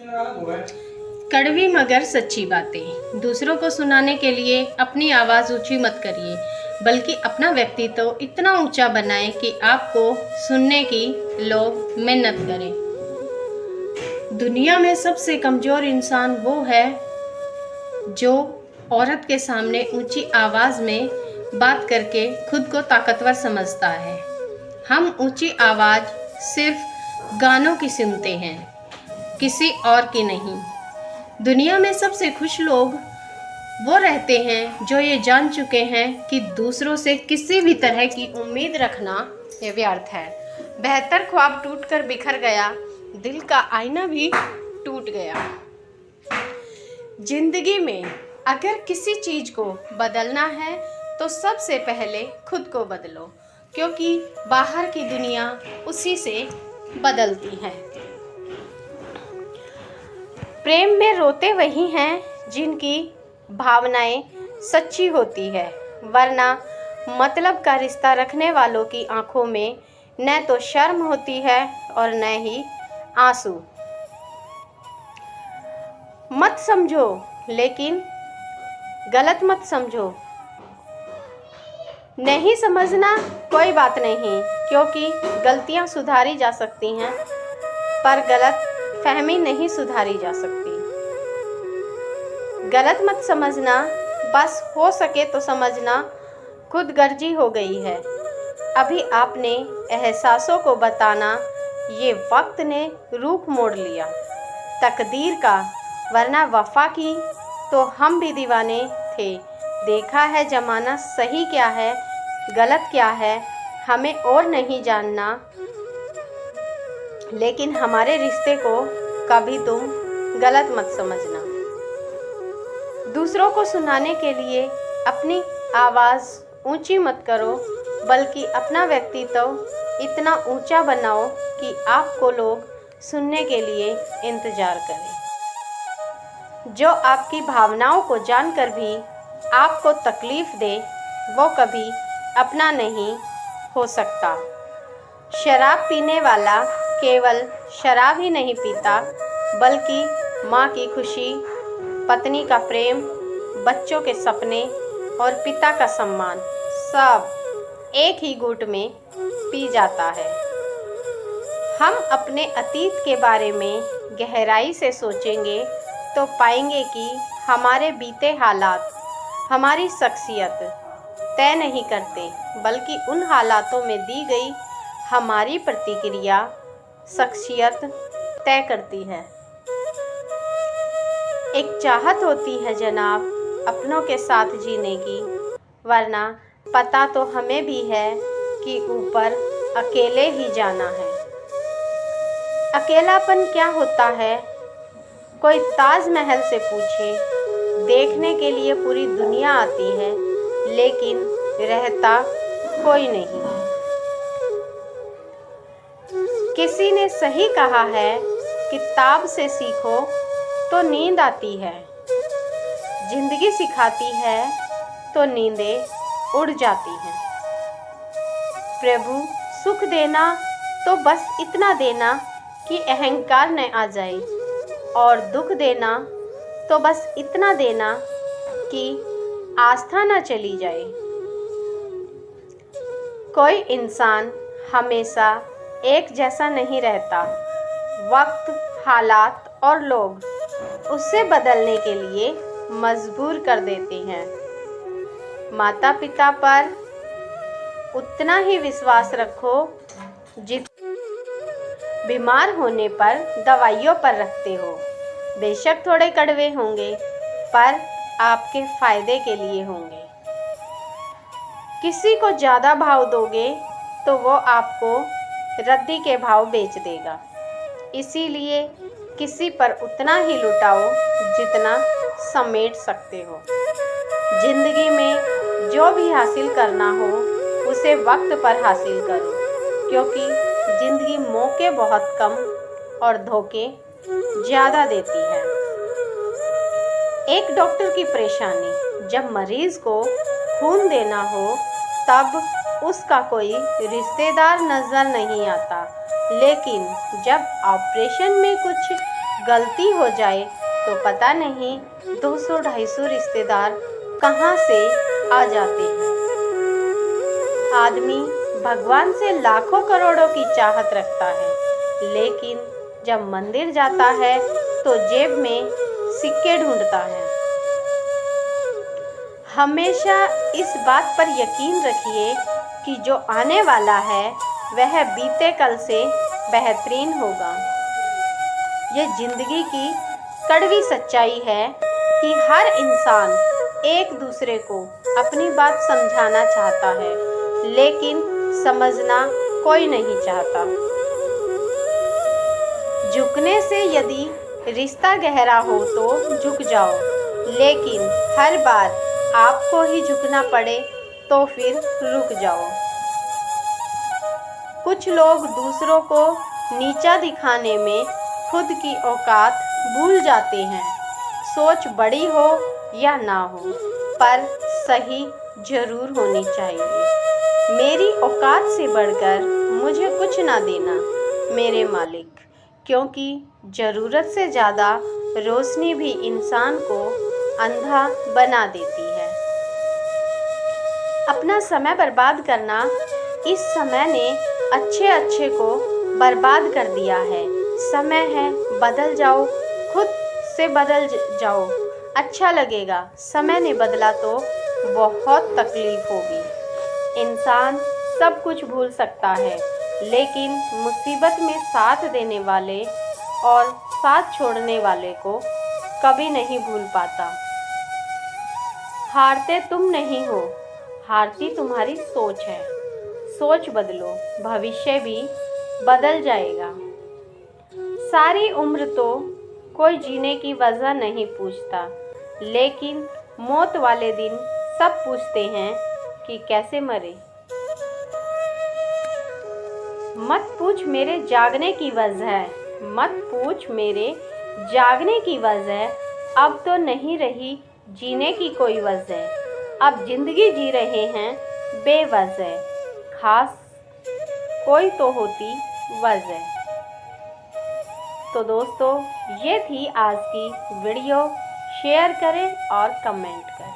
कड़वी मगर सच्ची बातें। दूसरों को सुनाने के लिए अपनी आवाज़ ऊंची मत करिए, बल्कि अपना व्यक्तित्व इतना ऊंचा बनाएं कि आपको सुनने की लोग मिन्नत करें। दुनिया में सबसे कमज़ोर इंसान वो है जो औरत के सामने ऊंची आवाज़ में बात करके खुद को ताकतवर समझता है। हम ऊंची आवाज़ सिर्फ गानों की सुनते हैं, किसी और की नहीं। दुनिया में सबसे खुश लोग वो रहते हैं जो ये जान चुके हैं कि दूसरों से किसी भी तरह की उम्मीद रखना ये व्यर्थ है। बेहतर ख्वाब टूटकर बिखर गया, दिल का आईना भी टूट गया। जिंदगी में अगर किसी चीज़ को बदलना है तो सबसे पहले खुद को बदलो, क्योंकि बाहर की दुनिया उसी से बदलती है। प्रेम में रोते वही हैं जिनकी भावनाएं सच्ची होती है, वरना मतलब का रिश्ता रखने वालों की आंखों में न तो शर्म होती है और न ही आंसू। मत समझो, लेकिन गलत मत समझो। नहीं समझना कोई बात नहीं, क्योंकि गलतियां सुधारी जा सकती हैं, पर गलत फहमी नहीं सुधारी जा सकती। गलत मत समझना, बस हो सके तो समझना खुद गर्जी हो गई है। अभी आपने एहसासों को बताना ये वक्त ने रूप मोड़ लिया तकदीर का, वरना वफा की तो हम भी दीवाने थे। देखा है ज़माना सही क्या है गलत क्या है हमें और नहीं जानना, लेकिन हमारे रिश्ते को कभी तुम गलत मत समझना। दूसरों को सुनाने के लिए अपनी आवाज़ ऊंची मत करो, बल्कि अपना व्यक्तित्व इतना ऊंचा बनाओ कि आपको लोग सुनने के लिए इंतज़ार करें। जो आपकी भावनाओं को जानकर भी आपको तकलीफ़ दे, वो कभी अपना नहीं हो सकता। शराब पीने वाला केवल शराब ही नहीं पीता, बल्कि माँ की खुशी, पत्नी का प्रेम, बच्चों के सपने और पिता का सम्मान सब एक ही घूंट में पी जाता है। हम अपने अतीत के बारे में गहराई से सोचेंगे तो पाएंगे कि हमारे बीते हालात हमारी शख्सियत तय नहीं करते, बल्कि उन हालातों में दी गई हमारी प्रतिक्रिया शख्सियत तय करती है। एक चाहत होती है जनाब अपनों के साथ जीने की, वरना पता तो हमें भी है कि ऊपर अकेले ही जाना है। अकेलापन क्या होता है? कोई ताजमहल से पूछे, देखने के लिए पूरी दुनिया आती है, लेकिन रहता कोई नहीं। किसी ने सही कहा है, किताब से सीखो तो नींद आती है, जिंदगी सिखाती है तो नींदें उड़ जाती हैं। प्रभु सुख देना तो बस इतना देना कि अहंकार न आ जाए, और दुख देना तो बस इतना देना कि आस्था न चली जाए। कोई इंसान हमेशा एक जैसा नहीं रहता। वक्त, हालात और लोग उसे बदलने के लिए मजबूर कर देते हैं। माता पिता पर उतना ही विश्वास रखो जितना बीमार होने पर दवाइयों पर रखते हो। बेशक थोड़े कड़वे होंगे, पर आपके फायदे के लिए होंगे। किसी को ज़्यादा भाव दोगे तो वो आपको रद्दी के भाव बेच देगा। इसीलिए किसी पर उतना ही लुटाओ जितना समेट सकते हो। जिंदगी में जो भी हासिल करना हो उसे वक्त पर हासिल करो, क्योंकि जिंदगी मौके बहुत कम और धोखे ज़्यादा देती है। एक डॉक्टर की परेशानी, जब मरीज़ को खून देना हो तब उसका कोई रिश्तेदार नज़र नहीं आता, लेकिन जब ऑपरेशन में कुछ गलती हो जाए तो पता नहीं 200-250 रिश्तेदार कहाँ से आ जाते हैं। आदमी भगवान से लाखों करोड़ों की चाहत रखता है, लेकिन जब मंदिर जाता है तो जेब में सिक्के ढूंढता है। हमेशा इस बात पर यकीन रखिए कि जो आने वाला है वह बीते कल से बेहतरीन होगा। यह जिंदगी की कड़वी सच्चाई है कि हर इंसान एक दूसरे को अपनी बात समझाना चाहता है, लेकिन समझना कोई नहीं चाहता। झुकने से यदि रिश्ता गहरा हो तो झुक जाओ, लेकिन हर बार आपको ही झुकना पड़े तो फिर रुक जाओ। कुछ लोग दूसरों को नीचा दिखाने में खुद की औकात भूल जाते हैं। सोच बड़ी हो या ना हो, पर सही जरूर होनी चाहिए। मेरी औकात से बढ़कर मुझे कुछ ना देना मेरे मालिक, क्योंकि ज़रूरत से ज़्यादा रोशनी भी इंसान को अंधा बना देती है। अपना समय बर्बाद करना, इस समय ने अच्छे को बर्बाद कर दिया है। समय है बदल जाओ, खुद से बदल जाओ, अच्छा लगेगा। समय ने बदला तो बहुत तकलीफ होगी। इंसान सब कुछ भूल सकता है, लेकिन मुसीबत में साथ देने वाले और साथ छोड़ने वाले को कभी नहीं भूल पाता। हारते तुम नहीं हो, हारती तुम्हारी सोच है। सोच बदलो, भविष्य भी बदल जाएगा। सारी उम्र तो कोई जीने की वजह नहीं पूछता, लेकिन मौत वाले दिन सब पूछते हैं कि कैसे मरे। मत पूछ मेरे जागने की वजह, मत पूछ मेरे जागने की वजह। अब तो नहीं रही जीने की कोई वजह, अब जिंदगी जी रहे हैं बेवजह। खास कोई तो होती वजह। तो दोस्तों, ये थी आज की वीडियो। शेयर करें और कमेंट करें।